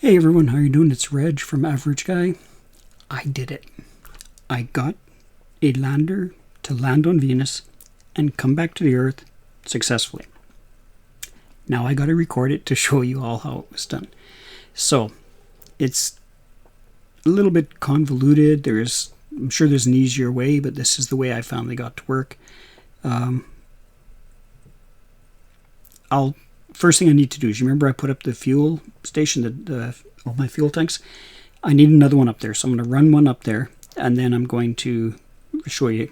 Hey everyone, how you doing? It's Reg from Aver Reg Guy. I did it. I got a lander to land on Venus and come back to the Earth successfully. Now I got to record it to show you all how it was done. So, it's a little bit convoluted. I'm sure there's an easier way, but this is the way I finally got to work. First thing I need to do is, you remember I put up the fuel station, all my fuel tanks? I need another one up there, so I'm going to run one up there, and then I'm going to show you.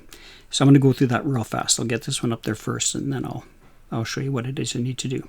So I'm going to go through that real fast. I'll get this one up there first, and then I'll show you what it is I need to do.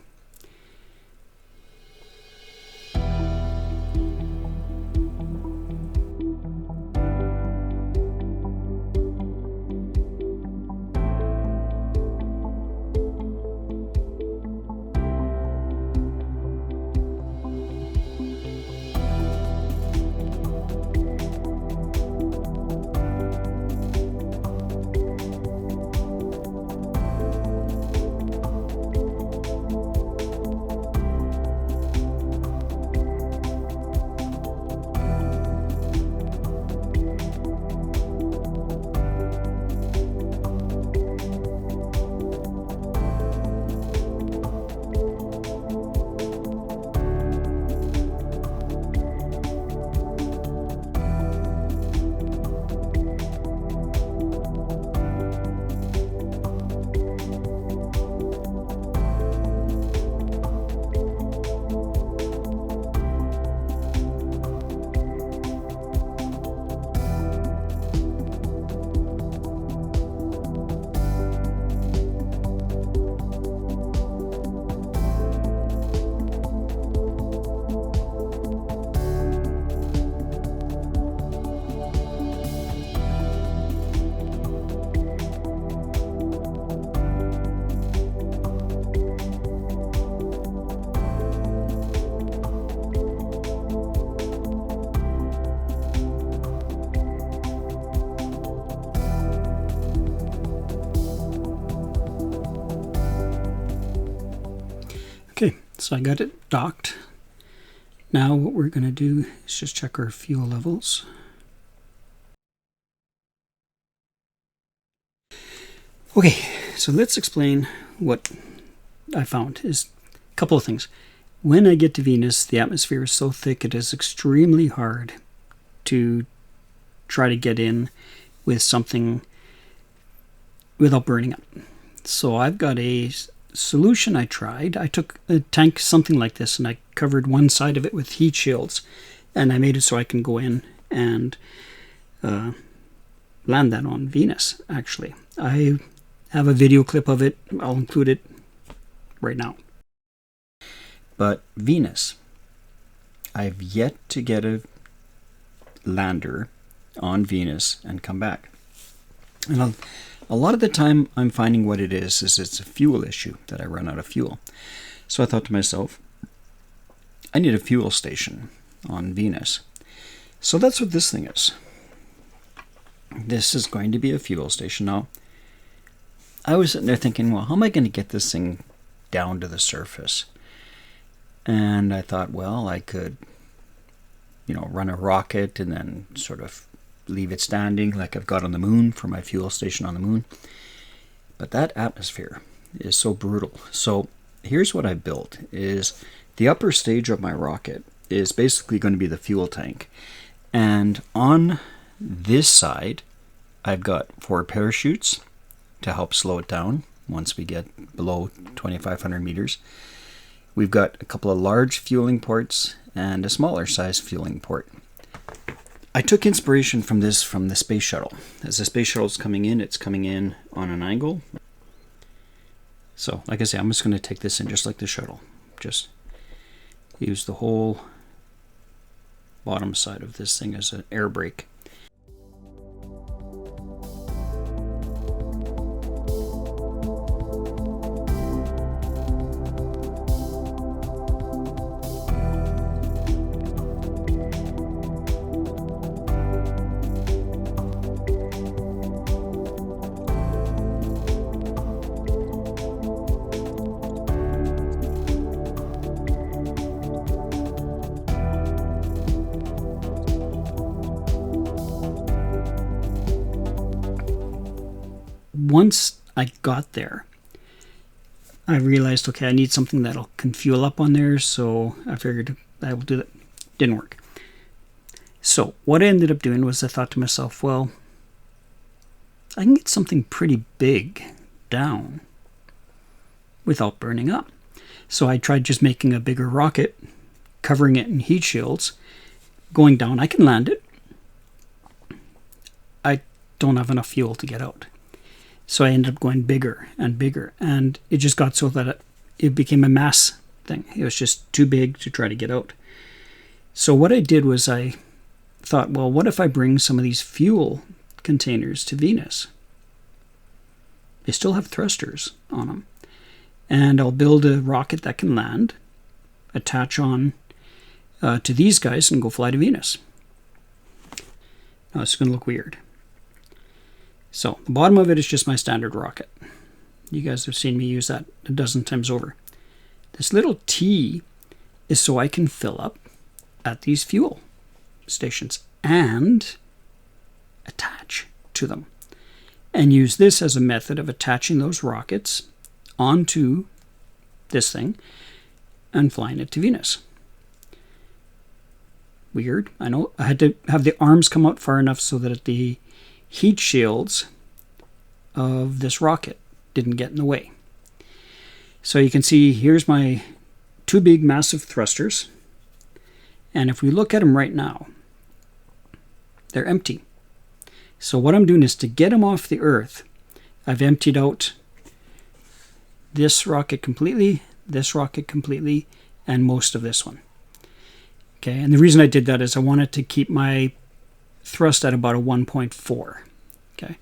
Okay, so I got it docked. Now what we're going to do is just check our fuel levels. Okay, so let's explain what I found. Is a couple of things. When I get to Venus, the atmosphere is so thick it is extremely hard to try to get in with something without burning up. So I've got a solution I tried. I took a tank something like this and I covered one side of it with heat shields, and I made it so I can go in and land that on Venus. Actually, I have a video clip of it. I'll include it right now. But Venus, I've yet to get a lander on Venus and come back. And a lot of the time I'm finding what it is it's a fuel issue, that I run out of fuel. So I thought to myself, I need a fuel station on Venus. So that's what this thing is. This is going to be a fuel station. Now, I was sitting there thinking, well, how am I going to get this thing down to the surface? And I thought, well, I could, run a rocket and then sort of leave it standing like I've got on the moon for my fuel station on the moon. But that atmosphere is so brutal. So here's what I built. Is the upper stage of my rocket is basically going to be the fuel tank. And on this side, I've got 4 parachutes to help slow it down once we get below 2,500 meters. We've got a couple of large fueling ports and a smaller size fueling port. I took inspiration from this from the space shuttle. As the space shuttle is coming in, it's coming in on an angle. So, like I say, I'm just going to take this in just like the shuttle. Just use the whole bottom side of this thing as an air brake. once I got there, I realized, okay, I need something that can fuel up on there, so I figured I will do that. Didn't work. So what I ended up doing was I thought to myself, well, I can get something pretty big down without burning up. So I tried just making a bigger rocket, covering it in heat shields, going down. I can land it. I don't have enough fuel to get out. So I ended up going bigger and bigger, and it just got so that it became a mass thing. It was just too big to try to get out. So what I did was I thought, well, what if I bring some of these fuel containers to Venus? They still have thrusters on them. And I'll build a rocket that can land, attach on to these guys, and go fly to Venus. Now, it's going to look weird. So the bottom of it is just my standard rocket. You guys have seen me use that a dozen times over. This little T is so I can fill up at these fuel stations and attach to them, and use this as a method of attaching those rockets onto this thing and flying it to Venus. Weird, I know. I had to have the arms come out far enough so that the heat shields of this rocket didn't get in the way. So you can see here's my two big massive thrusters, and if we look at them right now, they're empty. So what I'm doing is, to get them off the Earth, I've emptied out this rocket completely, and most of this one. Okay, and the reason I did that is I wanted to keep my thrust at about a 1.4. Okay,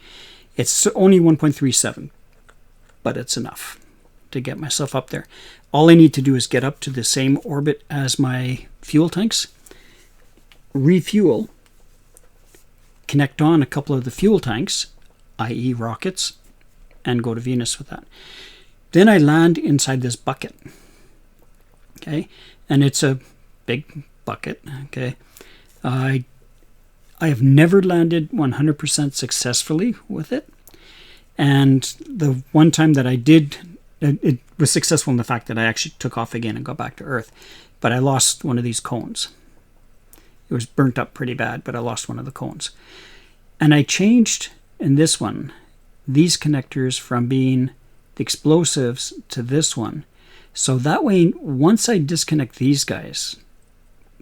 it's only 1.37, but it's enough to get myself up there. All I need to do is get up to the same orbit as my fuel tanks, refuel, connect on a couple of the fuel tanks, i.e. rockets, and go to Venus with that. Then I land inside this bucket. Okay, and it's a big bucket. Okay, I have never landed 100% successfully with it, and the one time that I did, it was successful in the fact that I actually took off again and got back to Earth, but I lost one of these cones. It was burnt up pretty bad, but I lost one of the cones. And I changed in this one these connectors from being the explosives to this one. So that way, once I disconnect these guys,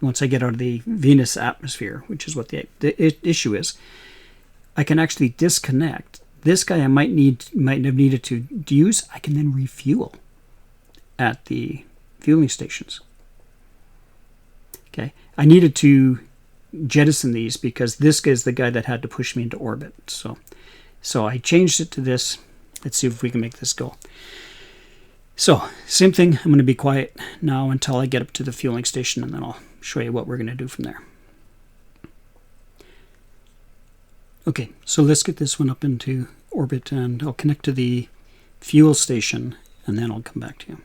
once I get out of the Venus atmosphere, which is what the issue is, I can actually disconnect. This guy I might have needed to use, I can then refuel at the fueling stations. Okay, I needed to jettison these because this is the guy that had to push me into orbit. So I changed it to this. Let's see if we can make this go. So same thing. I'm going to be quiet now until I get up to the fueling station, and then I'll show you what we're going to do from there. Okay, so let's get this one up into orbit, and I'll connect to the fuel station, and then I'll come back to you.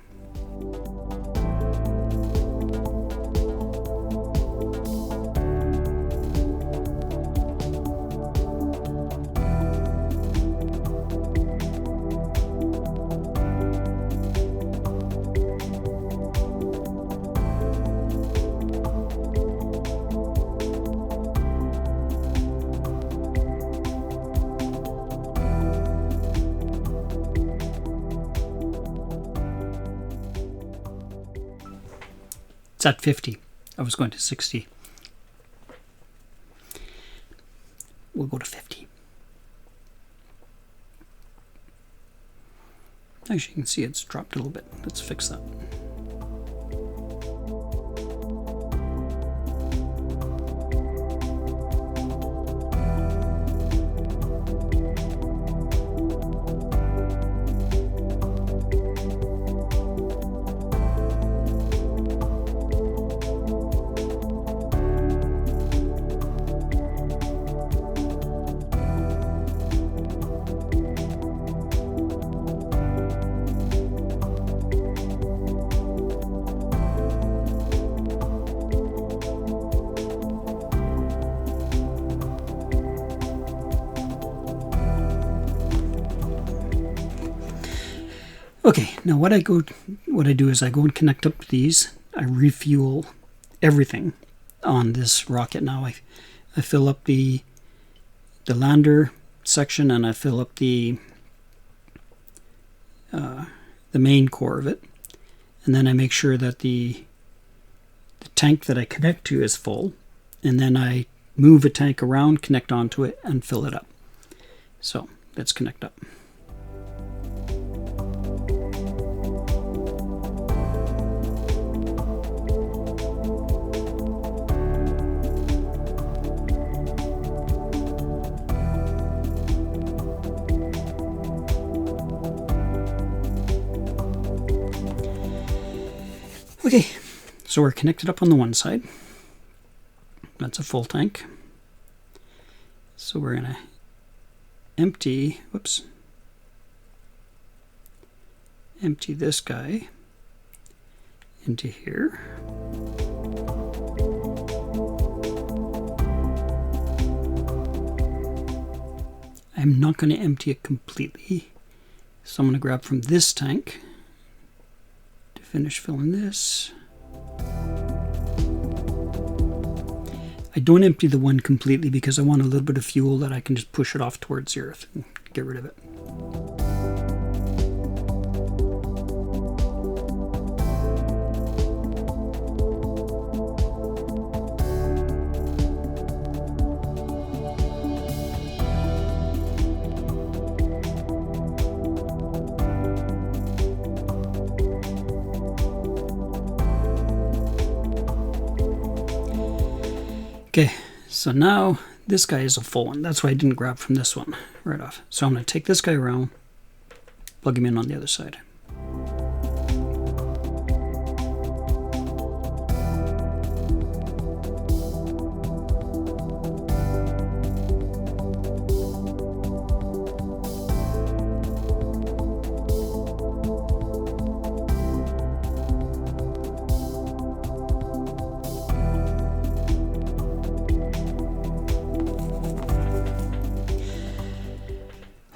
It's at 50. I was going to 60. We'll go to 50. Actually, you can see it's dropped a little bit. Let's fix that. Okay, now what I do is I go and connect up these. I refuel everything on this rocket now. I fill up the lander section, and I fill up the main core of it, and then I make sure that the tank that I connect to is full, and then I move a tank around, connect onto it, and fill it up. So let's connect up. Okay, so we're connected up on the one side. That's a full tank. So we're going to empty this guy into here. I'm not going to empty it completely, so I'm going to grab from this tank to finish filling this. I don't empty the one completely because I want a little bit of fuel that I can just push it off towards the Earth and get rid of it. Okay, so now this guy is a full one. That's why I didn't grab from this one right off. So I'm going to take this guy around, plug him in on the other side.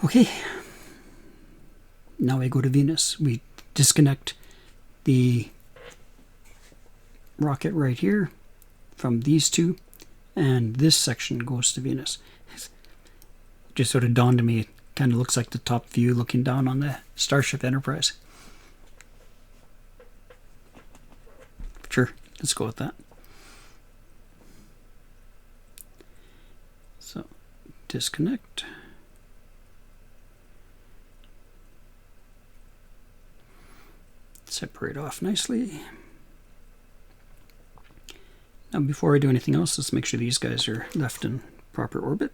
Okay, now I go to Venus. We disconnect the rocket right here from these two, and this section goes to Venus. Just sort of dawned on me, it kind of looks like the top view looking down on the Starship Enterprise. Sure, let's go with that. So, disconnect. Separate off nicely. Now before I do anything else, let's make sure these guys are left in proper orbit.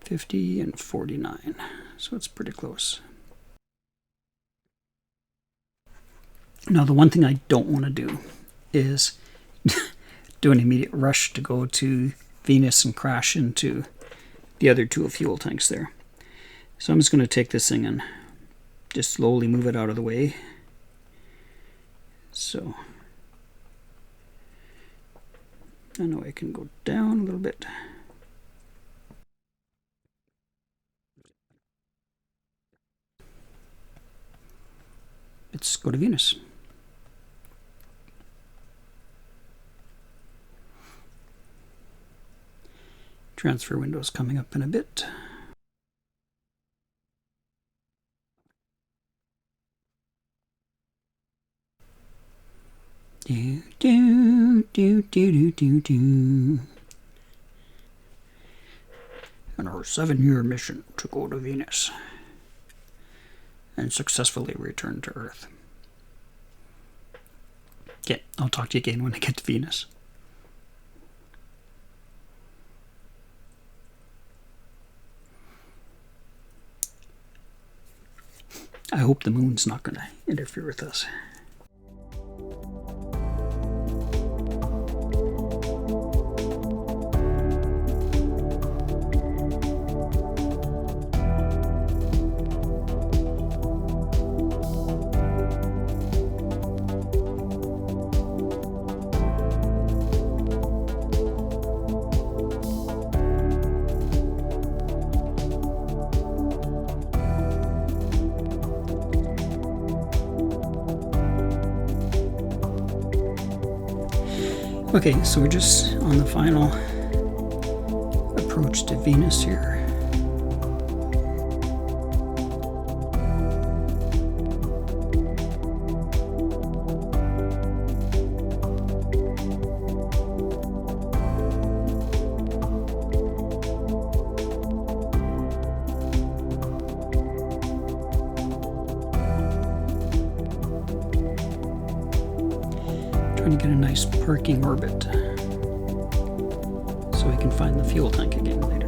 50 and 49, so it's pretty close. Now the one thing I don't want to do is do an immediate rush to go to Venus and crash into the other two fuel tanks there. So I'm just going to take this thing and just slowly move it out of the way. So I know I can go down a little bit. Let's go to Venus. Transfer window is coming up in a bit. Do, do, do, do, do, do. And our 7-year mission to go to Venus and successfully return to Earth. Okay, I'll talk to you again when I get to Venus. I hope the moon's not going to interfere with us. Okay, so we're just on the final approach to Venus here. Trying to get a nice parking orbit so we can find the fuel tank again later.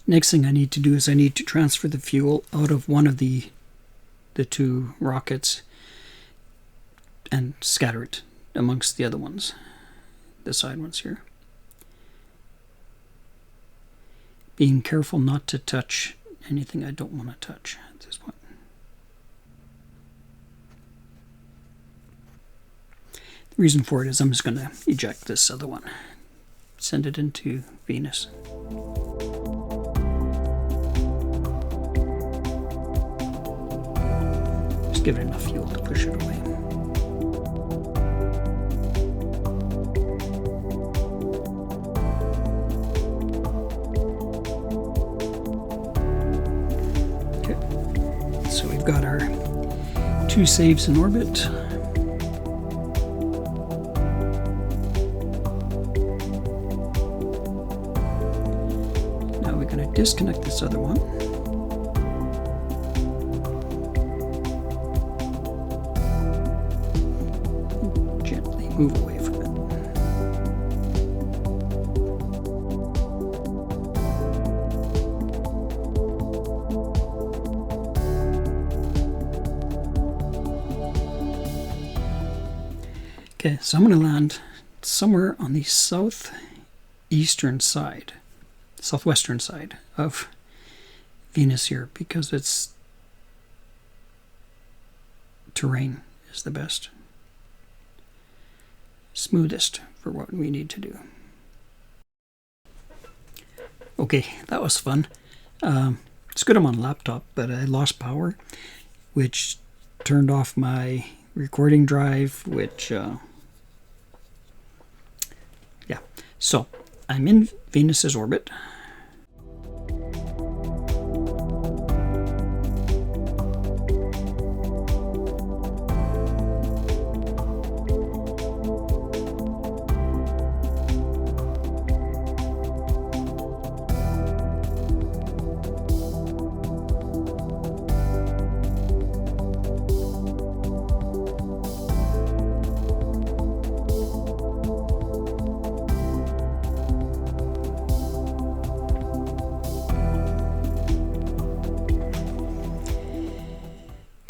Next thing I need to do is I need to transfer the fuel out of one of the two rockets and scatter it amongst the other ones, the side ones here. Being careful not to touch anything I don't want to touch at this point. The reason for it is I'm just going to eject this other one, send it into Venus. Just give it enough fuel to push it away. So we've got our 2 saves in orbit. Now we're going to disconnect this other one. And gently move away from it. Okay, so I'm going to land somewhere on the southwestern side of Venus here, because its terrain is the best, smoothest for what we need to do. Okay, that was fun. It's good I'm on a laptop, but I lost power, which turned off my recording drive, which yeah, so I'm in Venus's orbit.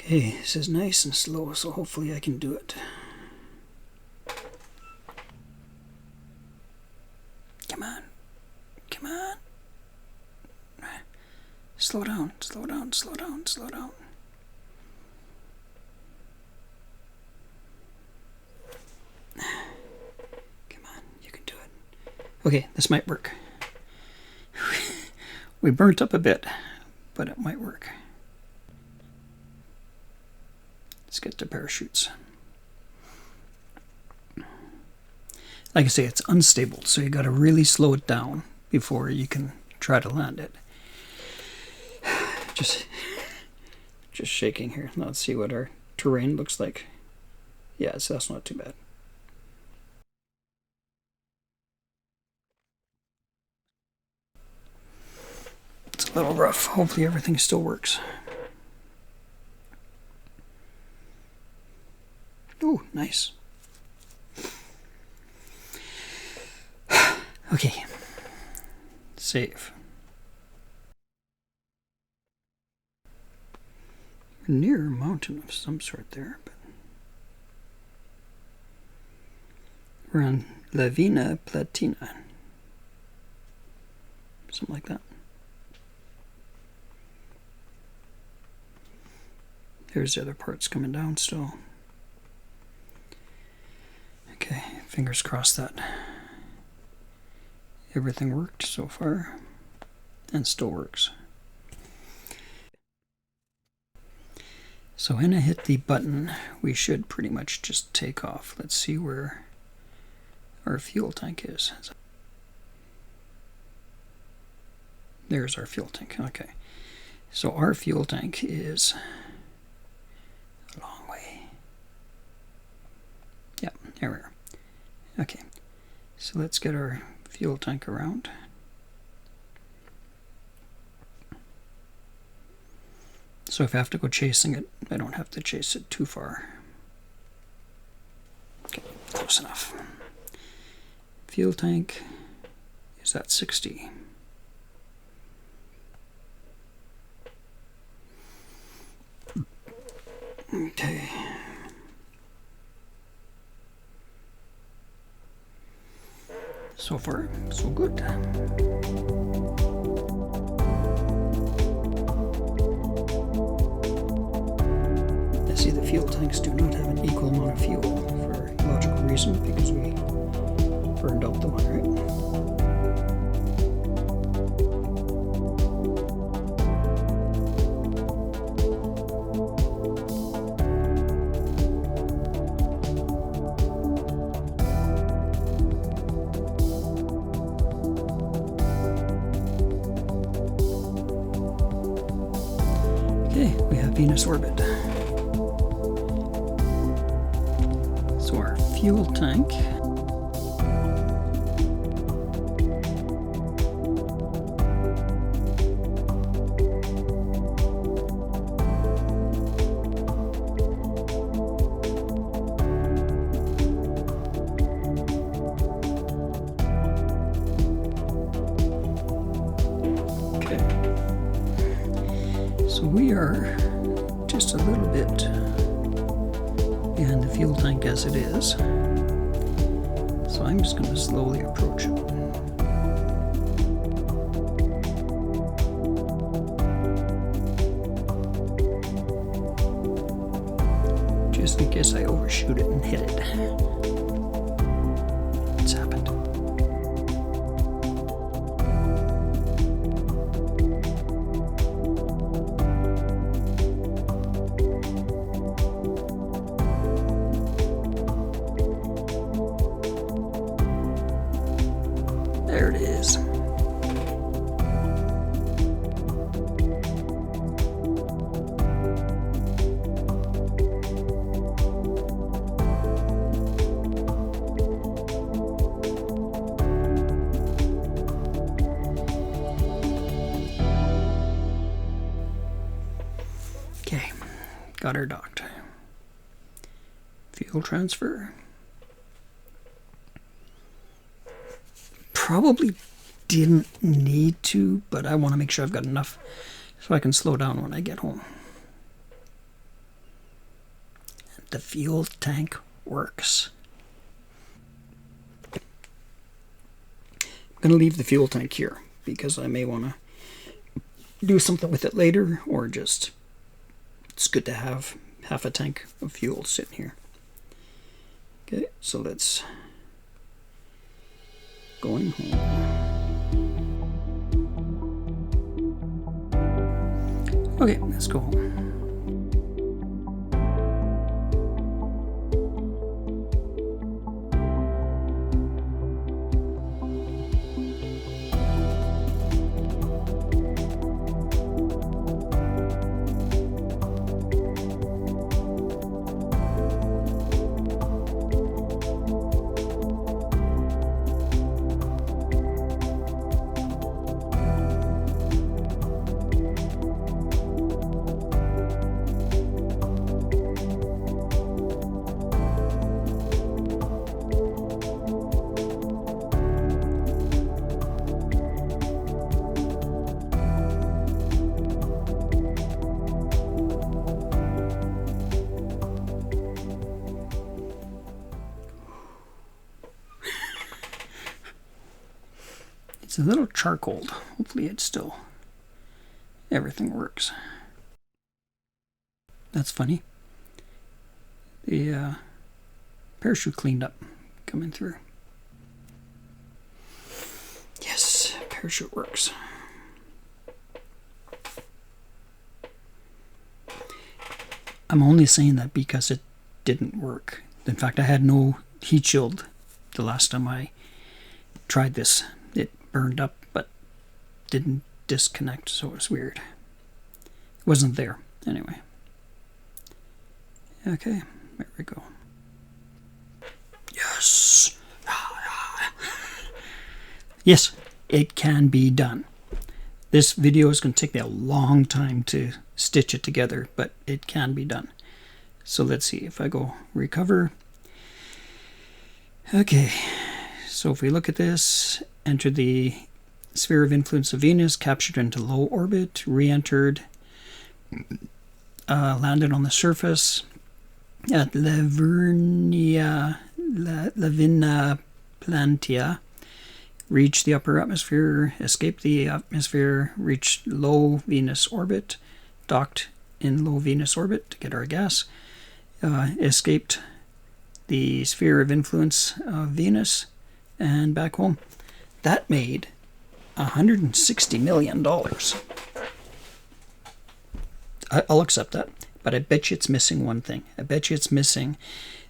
Okay, this is nice and slow, so hopefully I can do it. Come on. Come on. Slow down, slow down, slow down, slow down. Come on, you can do it. Okay, this might work. We burnt up a bit, but it might work. Let's get to parachutes. Like I say, it's unstable, so you got to really slow it down before you can try to land it. Just shaking here. Now let's see what our terrain looks like. Yeah, so that's not too bad. It's a little rough. Hopefully everything still works. Ooh, nice. Okay. Save. We're near a mountain of some sort there, but we're on La Vina Platina. Something like that. There's the other parts coming down still. Okay, Fingers crossed that everything worked so far and still works. So when I hit the button, we should pretty much just take off. Let's see where our fuel tank is. There's our fuel tank. Okay. So our fuel tank is a long way. Yep, there we are. Okay. So let's get our fuel tank around. So if I have to go chasing it, I don't have to chase it too far. Okay, close enough. Fuel tank is at 60. Okay. So far, so good. I see the fuel tanks do not have an equal amount of fuel for a logical reason, because we burned out the one, right? Okay, we have Venus orbit. So our fuel tank we are just a little bit behind the fuel tank as it is. So I'm just going to slowly approach it. Just in case I overshoot it and hit it. It's happened. There it is. Okay, got her docked. Fuel transfer. Probably didn't need to, but I want to make sure I've got enough so I can slow down when I get home. The fuel tank works. I'm going to leave the fuel tank here because I may want to do something with it later, or just it's good to have half a tank of fuel sitting here. Okay, so let's going home. Okay, let's go home. It's a little charcoaled. Hopefully it's still, everything works. That's funny. The parachute cleaned up coming through. Yes, parachute works. I'm only saying that because it didn't work. In fact, I had no heat shield the last time I tried this. It burned up, but didn't disconnect, so it was weird. It wasn't there, anyway. Okay, there we go. Yes! Yes, it can be done. This video is going to take me a long time to stitch it together, but it can be done. So let's see if I go recover. Okay, so if we look at this, enter the sphere of influence of Venus, captured into low orbit, re-entered, landed on the surface at Lavinia Plantia, reached the upper atmosphere, escaped the atmosphere, reached low Venus orbit, docked in low Venus orbit to get our gas, escaped the sphere of influence of Venus, and back home. That made $160 million. I'll accept that, but I bet you it's missing one thing. I bet you it's missing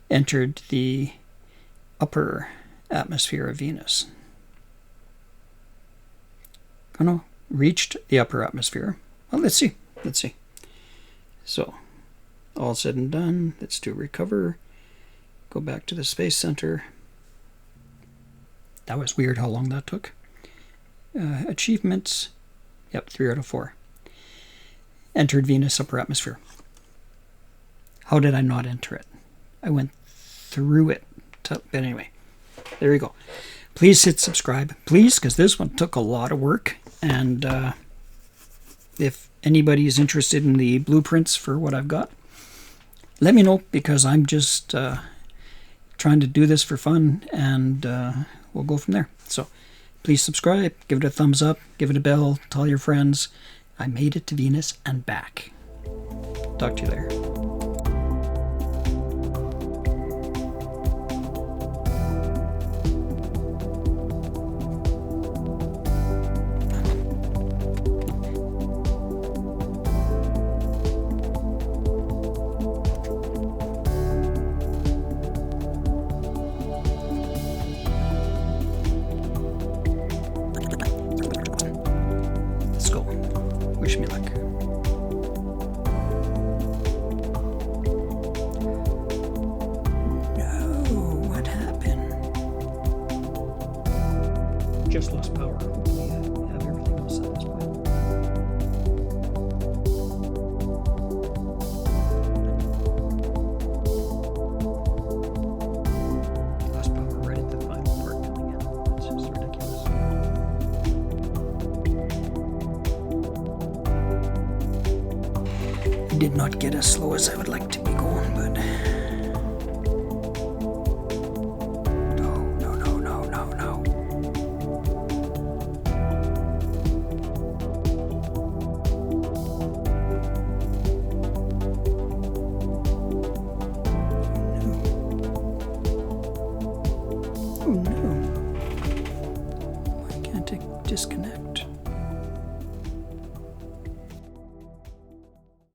entered the upper atmosphere of Venus. Oh no, reached the upper atmosphere. Well, let's see. Let's see. So, all said and done, let's do recover. Go back to the Space Center. That was weird how long that took. Achievements. Yep, 3 out of 4. Entered Venus upper atmosphere. How did I not enter it? I went through it. But anyway, there you go. Please hit subscribe, please, because this one took a lot of work. And if anybody is interested in the blueprints for what I've got, let me know, because I'm just trying to do this for fun, and we'll go from there. So please subscribe, give it a thumbs up, give it a bell, tell your friends. I made it to Venus and back. Talk to you later. Wish me luck. No, what happened? Just lost power. We have everything else at this point. Lost power right at the final part coming in. That's just ridiculous. Did not get as slow as I would like to be going, but no. Oh no. Why can't it disconnect?